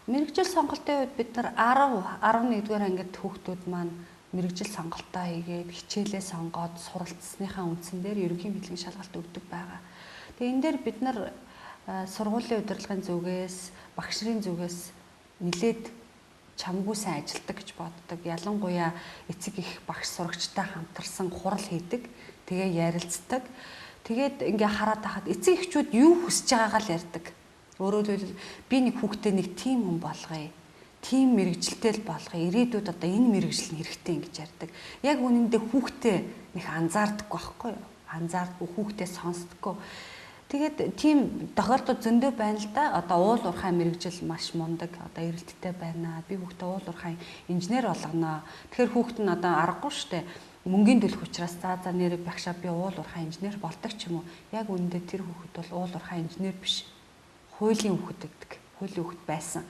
Мэргэжил сонголтын үед бид нар 10, 11-р ангид хүүхдүүд маань мэргэжил сонголтоо хийгээд хичээлээ сонгоод суралцсныхаа үндсэн дээр ерөнхий мэдлэгийн шалгалт өгдөг байгаа. Тэгээ энэ дээр бид нар сургуулийн удирдлагын зүгээс, багш нарын зүгээс нэлээд чамгүй сайн ажилтдаг гэж боддог. Ялангуяа эцэг их багш сурагчтай хамтарсан хурал хийдэг. Тэгээ ярилцдаг. Тэгээд ингээ хараад тахад эцэг эхчүүд юу хүсэж байгаагаа л ярьдаг. Өөрөөр хэлбэл би нэг хүүхдээ нэг тим хүн болгоё. Тим мэрэгжилтэй л болгоё. Ирээдүйд одоо энэ мэрэгжил нь хэрэгтэй ингэж ярьдаг. Яг үнэндээ хүүхдээ нэг анзаардаггүй байхгүй юу? Анзаардаггүй, хүүхдээ сонсдоггүй. Тэгээд тийм тохиолдол зөндөө байна л да. Одоо уул уурхай мэрэгжил маш мундаг. Одоо эрэлттэй байна. Би хүүхдээ уул уурхай инженер болгоно. Тэгэхээр хүүхд нь одоо аргагүй штэ. Мөнгөний төлөх учраас за нэр багшаа би уул уурхай инженер болдог ч юм уу. Яг үнэндээ тэр хүүхэд бол уул уурхай инженер биш. Хуулийн хүүхэд гэдэг. Хуулийн хүүхэд байсан.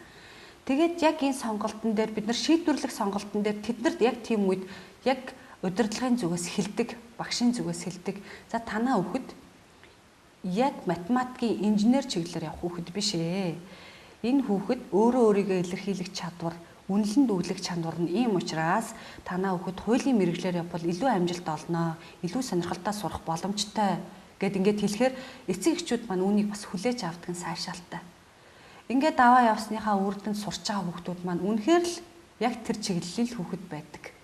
Тэгээд яг энэ сонголтын дээр бид нар шийдвэрлэх сонголтын дээр тэднэрт яг тийм үед яг удирдлагын зүгээс хэлдэг, багшийн зүгээс хэлдэг. За танаа хүүхэд яг математикийн инженер чиглэлээр явах хүүхэд биш ээ. Энэ хүүхэд өөрөө өөрийгөө илэрхийлэх чадвар, үнэлэн дүглэх чадвар нь ийм учраас танаа хүүхэд хуулийн мэргэжлэр явбал илүү амжилт олноо, илүү сонирхолтой сурах боломжтой гэд ингээд хэлэхээр эцэг эхчүүд маань үүнийг бас хүлээж авдаг нь сайшаалтай. Ингээд аваа явсныхаа үрдэнд сурч байгаа хүүхдүүд маань үнэхээр л яг тэр чиглэлийн хүүхэд байдаг.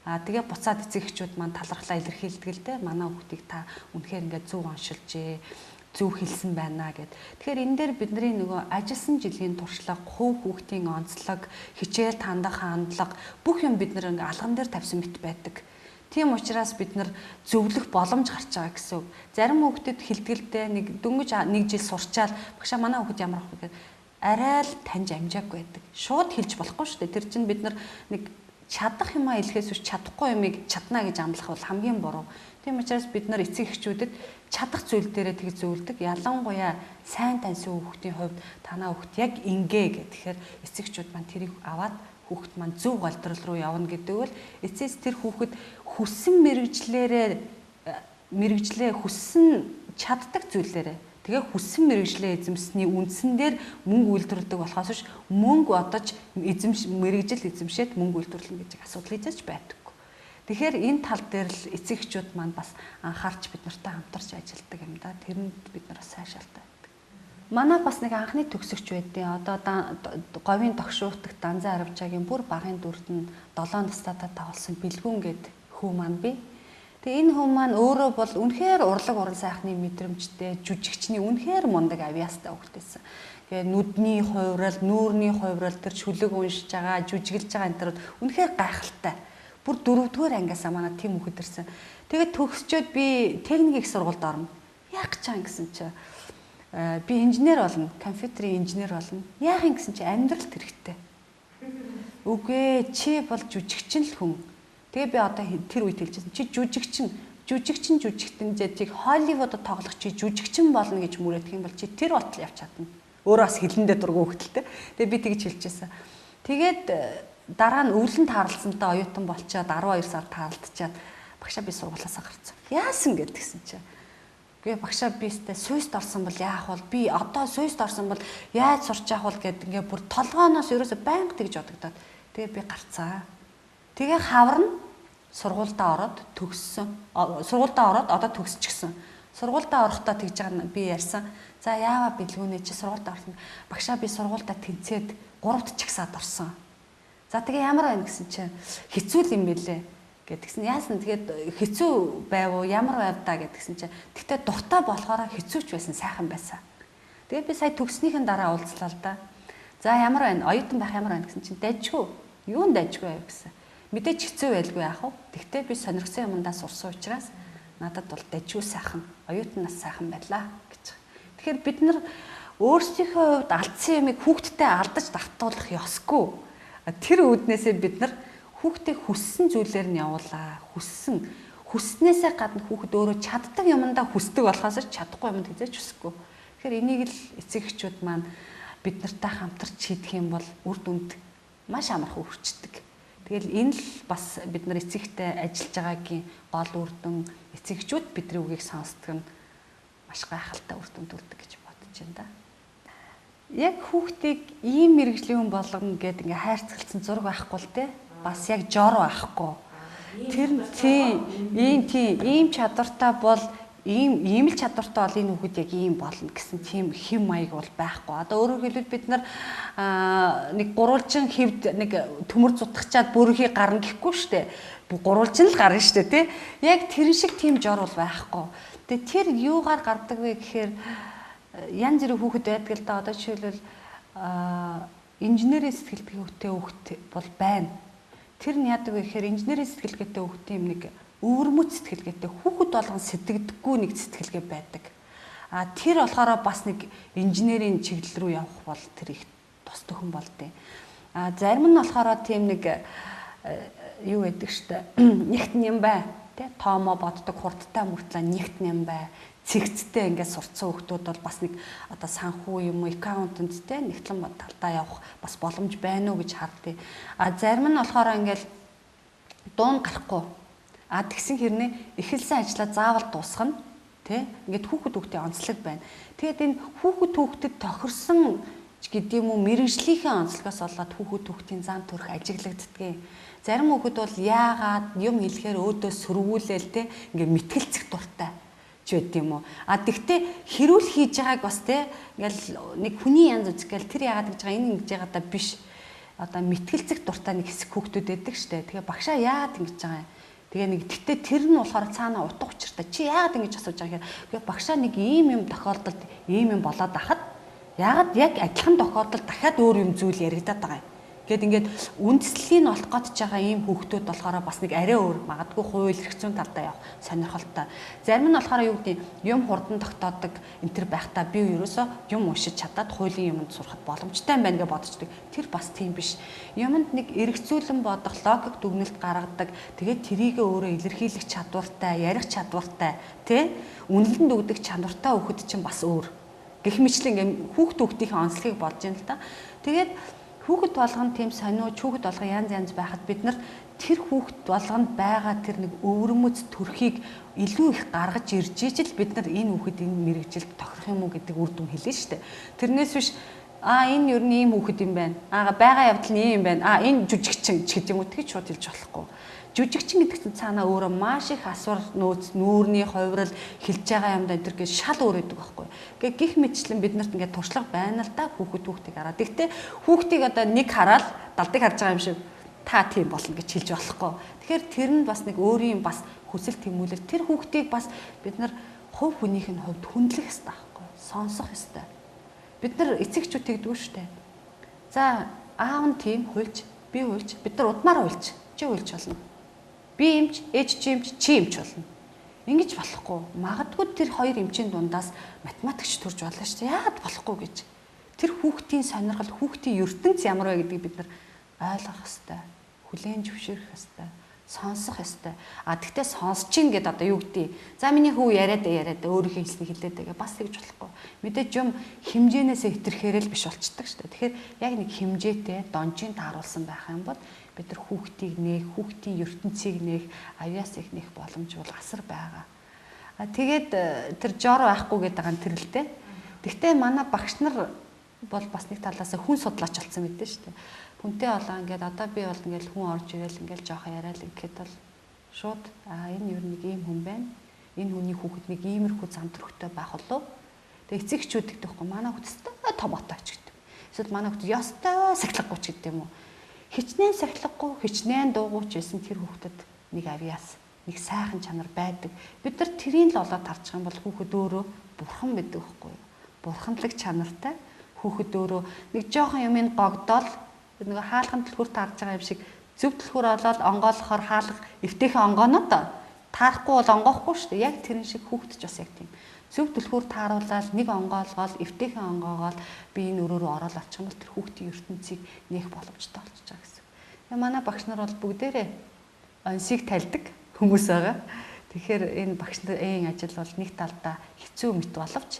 Тэгээ буцаад эцэг эхчүүд маань талархлаа илэрхийлдэг л дээ. Манай хүүхдийг та үнэхээр ингээд зөв оншилжээ, зөв хэлсэн байна гэд. Тэгэхээр энэ дээр бидний нөгөө ажилласан жилийн туршлага, хувь хүүхдийн онцлог, хичээл тандах хандлага бүх юм бид нэр ингээд алган дээр тавьсан мэт байдаг. Тийм учраас бид нар зөвлөх боломж гарч байгаа гэсэн үг. Зарим хүүхдэд хилдгэлдээ нэг дөнгөж 1 жил сурчаал багшаа манай хүүхд ямар ах вэ гэхээр арай л таньж амжаагүй байдаг. Шууд хэлж болохгүй шүү дээ. Тэр чинь бид нар нэг чадах юмаа хэлэхээс үш чадахгүй юмыг чадна гэж амлах бол хамгийн буруу. Тийм учраас бид нар эцэг эхчүүдэд чадах зүйл дээрээ тэг зөвлөдөг. Ялангуяа сайн таньсан хүүхдийн хувьд танаа хүүхд яг ингээ гэхээр эцэг эхчүүд маань тэрийг аваад хүүхд маань зөв голдрол руу явна гэдэг бол эцэс тэр хүүхэд хүссэн мэрэгжлээ хүссэн чаддаг зүйлээрээ тэгээ хүссэн мэрэгжлээ эзэмсний үндсэн дээр мөнгө үйлдвэрлэдэг болохоос биш мөнгө одож мэрэгжил эзэмшээд мөнгө үйлдвэрлэнэ гэж асуудал хийж байдаггүй. Тэгэхээр энэ тал дээр л эцэг эхчүүд маань бас анхаарч бид нартай хамтарч ажилладаг юм да. Тэрэнд бид нар сайшаалтай байдаг. Манай бас нэг анхны төгсөгч байдیں۔ Одоо говийн тогшууртагт Данзан Аравчаагийн бүр багын дүрд нь 7 настайдаа тоглосон бэлгүүн гэдэг хүү маань би. Тэгээ энэ хүн маань өөрөө бол үнэхээр урлаг уран сайхны мэдрэмжтэй, жүжигчний үнэхээр мундаг авьяастай хүүхдээсэн. Тэгээ нүдний хувирал, нүүрний хувирал тэр шүлэг уншиж байгаа, жүжиглж байгаа энэ төрөд үнэхээр гайхалтай. Бүр 4-р ангиасаа манай тийм хүүхэд ирсэн. Тэгээд төгсчөөд би техник их сургуульд орно. Яах гэж байгаа гэсэн чи би инженер болно, компьютерийн инженер болно. Яах юм гэсэн чи амьдралд хэрэгтэй. Үгүй чи бол жүжигчин л хүн. Тэгээ би одоо тэр үед хэлчихсэн. Чи жүжигчин жиг Холливуудад тоглох чи жүжигчин болно гэж мөрөөдөх юм бол чи тэр болтол явж чадна. Өөрөө бас хилэндээ дургу хөлтөлтэй. Тэгээ би тэгж хэлчихсэн. Тэгээд дараа нь өвлөн таарлсантай оюутан болчоод 12 сар таалдчаад багшаа би сургуулиасаа гарцсан. Яасан гэдгсэн чи. Гээ багшаа би өстэй Суйст орсон бол яах вэ? Би одоо Суйст орсон бол яаж сурч явах вэ гэд ингээ бүр толгооноос ерөөсө байнга тэгж бодогдоод. Тэгээ би гарцаа. Тэгээ хаварна сургуультай ороод төгссөн. Сургуультай ороод одоо төгсчихсөн. Сургуультай орохдоо тэгж байгаа би ярьсан. За яава бэлгүүнэ чи сургуультай орсон. Багшаа би сургуультай тэнцээд 3-т чагсаад орсон. За тэгээ ямар байна гэсэн чинь хэцүү юм бэлээ гэдгсэн. Яасан тэгээд хэцүү байв уу ямар байв та гэдгсэн чинь тэгтээ дуртай болохоор хэцүүч байсан сайхан байсан. Тэгээд би сая төгснөхийн дараа уулзлаа л да. За ямар байна? Оюутан байх ямар байна гэсэн чинь дайжгүй. Юунд дайжгүй байв гэсэн. Мэдээч хэцүү байлгүй яах вэ? Тэгтээ би сонирхсан юмдаа сурсан учраас надад бол дайжгүй сайхан, оюутнаас сайхан байлаа гэж. Тэгэхээр бид нар өөрсдийнхөө хувьд алдсан юмыг хүүхдтэй алдаж давтуулах ёсгүй. Тэр үүднээсээ бид нар хүүхдээ хүссэн зүйлээр нь явуулаа. Хүсснээсээ гадна хүүхэд өөрөө чаддаг юмдаа хүсдэг болохоос чадахгүй юмд хизээч хүсэхгүй. Тэгэхээр энийг л эцэг эхчүүд маань бид нартай хамтарч хийх юм бол үр дүнд маш амархан хүрчдэг. Тэгэл энэ л бас бид нар эцэгтэй ажиллаж байгаагийн гол үр дүн эцэгчүүд бидний үгийг сонсдог нь маш гайхалтай үр дүнд хүрдэг гэж бодож байна да. Яг хүүхдийг ийм мэрэгжлийн хүн болгоно гэдэг ингээ хайрцагцсан зураг байхгүй л те. Бас яг жор байхгүй. Тэр ийм чадвартай бол ийм л чадвартай бол энэ хүүхэд яг ийм болно гэсэн тийм хэм маяг бол байхгүй. Одоо өөрөөр хэлбэл бид нар нэг гурвалжин хөвд нэг төмөр зутгачаад бүрхий гарна гэхгүй шүү дээ. Гурвалжин л гарна шүү дээ тий. Яг тэр шиг тийм жор бол байхгүй. Тэгээ тэр юугаар гардаг вэ гэхээр янз бүрийн хүүхэд байдаг л да. Одоо жишээлбэл инженерийн сэтгэлгээтэй хүүхэд бол байна. Тэр нь яадаг вэ гэхээр инженерийн сэтгэлгээтэй хүүхдийн нэг өвөрмөц сэтгэлгээтэй хүүхэд болгон сэтгэдэггүй нэг сэтгэлгээ байдаг. Тэр болохоор бас нэг инженерийн чиглэл рүү явах бол тэр их тус төхөн болдیں۔ Зарим нь болохоор тийм нэг юу гэдэг штэ нэгт юм бай. Тэ тоомоо боддог хурдтай мөртлөө нэгт юм бай. Цэгцтэй ингээд сурцсан хүүхдүүд бол бас нэг одоо санхүү юм уу аккаунтенттэй нэгтлэн талдаа явах бас боломж байна уу гэж хардыг. Зарим нь болохоор ингээд дуун гарахгүй. Тэгсэн хэрнээ эхэлсэн ажлаа заавал дуусгана. Тэ ингээд хүүхдийн онцлог байна. Тэгээд энэ хүүхдэд тохирсон гэдэг юм уу мэрэгжлийнхээ онцлогоос болоод хүүхдийн зам төрх ажиглагддгийг. Зарим хүүхэд бол яагаад юм хэлэхээр өөдөө сөргүүлээл тэ ингээд мэтгэлцэх дуртай ч байд юм уу. Тэгтээ хэрүүл хийж байгааг бас тэ ингээл нэг хүний янз үзгээл тэр яагаад гэж байгаа энэ ингэж байгаа даа биш. Одоо мэтгэлцэх дуртай нэг хэсэг хүүхдүүд байдаг штэ. Тэгээ багшаа яагаад ингэж байгаа юм. Тэгээ нэг гэтээ тэр нь болохоор цаана утга учиртай. Чи яагаад ингэж асууж байгаа гэхээр багшаа нэг ийм тохиолдолд ийм юм болоод ахад яагаад яг адилхан тохиолдолд дахиад өөр юм зүйл яригадаад байгаа юм. Гэт ингээд үндслийг нь олох гэж байгаа ийм хүүхдүүд болохоор бас нэг арай өөр магадгүй хууль эрх зүйн талдаа явах сонирхолтой. Зарим нь болохоор юу гэдэг юм хурдан тогтоодог энэ төр байхдаа би ерөөсөө юм уншиж чадаад хуулийн юмд сурахад боломжтой юм байна гэж бодчихдаг. Тэр бас тийм биш. Юмд нэг эргцүүлэн бодох логик дүгнэлт гаргадаг. Тэгээд тэрийгэ өөрөө илэрхийлэх чадвартай, ярих чадвартай, тэ үнэлэн дүгдэг чанартай хүүхэд чинь бас өөр. Гэх мэтлэн ингээд хүүхдийн онцлогийг бодож юм л та. Тэгээд хүүхэд болгоно тийм сониуч хүүхэд болгоо янз байхад бид нар тэр хүүхэд болгонд байгаа тэр нэг өвөрмөц төрхийг илүү их гаргаж ирж ижил бид нар энэ хүүхэд энэ мэрэгжилд тохирох юм уу гэдэг үр дүн хэлнэ шүү дээ. Тэрнээс биш энэ ер нь ийм хүүхэд юм байна. Байгаа явдал нь ийм юм байна. Энэ жүжигчин ч гэдэг юм уу тэгж шууд хэлж болохгүй. Жүжигчин гэдэг чинь цаанаа өөрөө маш их асвар нөөц нүүрний хувирал хэлж байгаа юм да энэ гэж шал өөр өгдөг байхгүй. Гэхдээ гих мэтчлэн бид нарт ингээд туршлага байна л да хүүхдийг хараад. Гэхдээ хүүхдийг одоо нэг хараад далдыг харж байгаа юм шиг та тийм болно гэж хэлж болохгүй. Тэгэхээр тэр нь бас нэг өөрийн бас хүсэл тэмүүлэл тэр хүүхдийг бас бид нар хувь хүнийх нь хувьд хүндлэх хэрэгтэй байхгүй. Сонсох хэрэгтэй. Бид нар эцэгчүүд тэгдэггүй шүү дээ. За аав нь тийм хуйлж би хуйлж бид нар удмаар хуйлж чи хуйлж болно. Би эмч, ээж чи эмч, чи эмч болно. Ингэж болохгүй. Магадгүй тэр хоёр эмчийн дундаас математикч төрж болно шүү дээ. Яагаад болохгүй гэж. Тэр хүүхдийн сонирхол, хүүхдийн ертөнц ямар вэ гэдгийг бид нар ойлгох ёстой. Хүлээн зөвшөөрөх ёстой. Сонсох ёстой. Тэгтээ сонсож ийн гэдээ одоо юу гэдээ. За миний хүү яриад өөрийнхөө хэлснийг хэлээд байгаа. Бас тэгж болохгүй. Мэдээж юм хэмжээнээсээ хэтэрхээр л биш болчдөг шүү дээ. Тэгэхээр яг нэг хэмжээтэй донжийн тааруулсан байх юм бол бид нар хүүхдийг нээх, хүүхдийн ертөнцийг нээх, авьяас их нээх боломж бол асар байгаа. Тэгээд тэр жор байхгүй гэдэг байгаа тэр л дээ. Гэхдээ манай багш нар бол бас нэг талаас хүн судлаач болсон мэдээ шүү дээ. Хүнтэй болоо ингээд одоо би бол ингээд хүн орж ирэл ингээд жоохон яриад ингээд бол шууд энэ юу нэг ийм хүн байна. Энэ хүний хүүхэд нэг иймэрхүү зам төрхтэй байх болов. Тэгээ эцэгчүүд гэдэг байхгүй манай хүүхэд томотооч гэдэг. Эсвэл манай хүүхэд ёстой сахилгагүй ч гэдэг юм уу. Хичнээн сахилгагүй, хичнээн дуугууч байсан тэр хүүхдэд нэг авьяас, нэг сайхан чанар байдаг. Бид нар тэрийг л олоод харчих юм бол хүүхэд өөрөө бурхан байдаг байхгүй юу? Бурханлаг чанартай хүүхэд өөрөө нэг жоохон юмыг гогдоол нэг хаалхан түлхүүр таарж байгаа юм шиг зөв түлхүүр олоод онгоолохоор хаалга эвтэйхэн онгооноо таарахгүй бол онгоохгүй шүү дээ. Яг тэрэн шиг хүүхэд ч бас яг тийм. Зөв түлхүүр тааруулаад нэг онгоолгоол эвтэйхэн онгоогоол би энэ өрөө рүү ороод авчих юм бол тэр хүүхдийн ертөнцийг нээх боломжтой болчихж байгаа гэсэн. Тэгээ манай багш нар бол бүгдээрээ онсыг тальдаг хүмүүс байгаа. Тэгэхээр энэ багш нарын ажил бол нэг талдаа хэцүү мэт боловч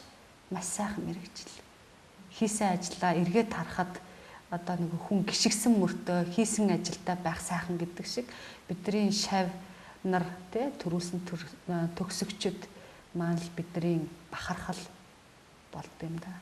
маш сайхан мэрэгжил. Хийсэн ажлаа эргээд харахад одоо нэг хүн гიშгсэн мөртөө хийсэн ажилдаа байх сайхан гэдэг шиг бидний шав нар тий төрүүлсэн төгсөгчд маань л бидний бахархал болд юм да.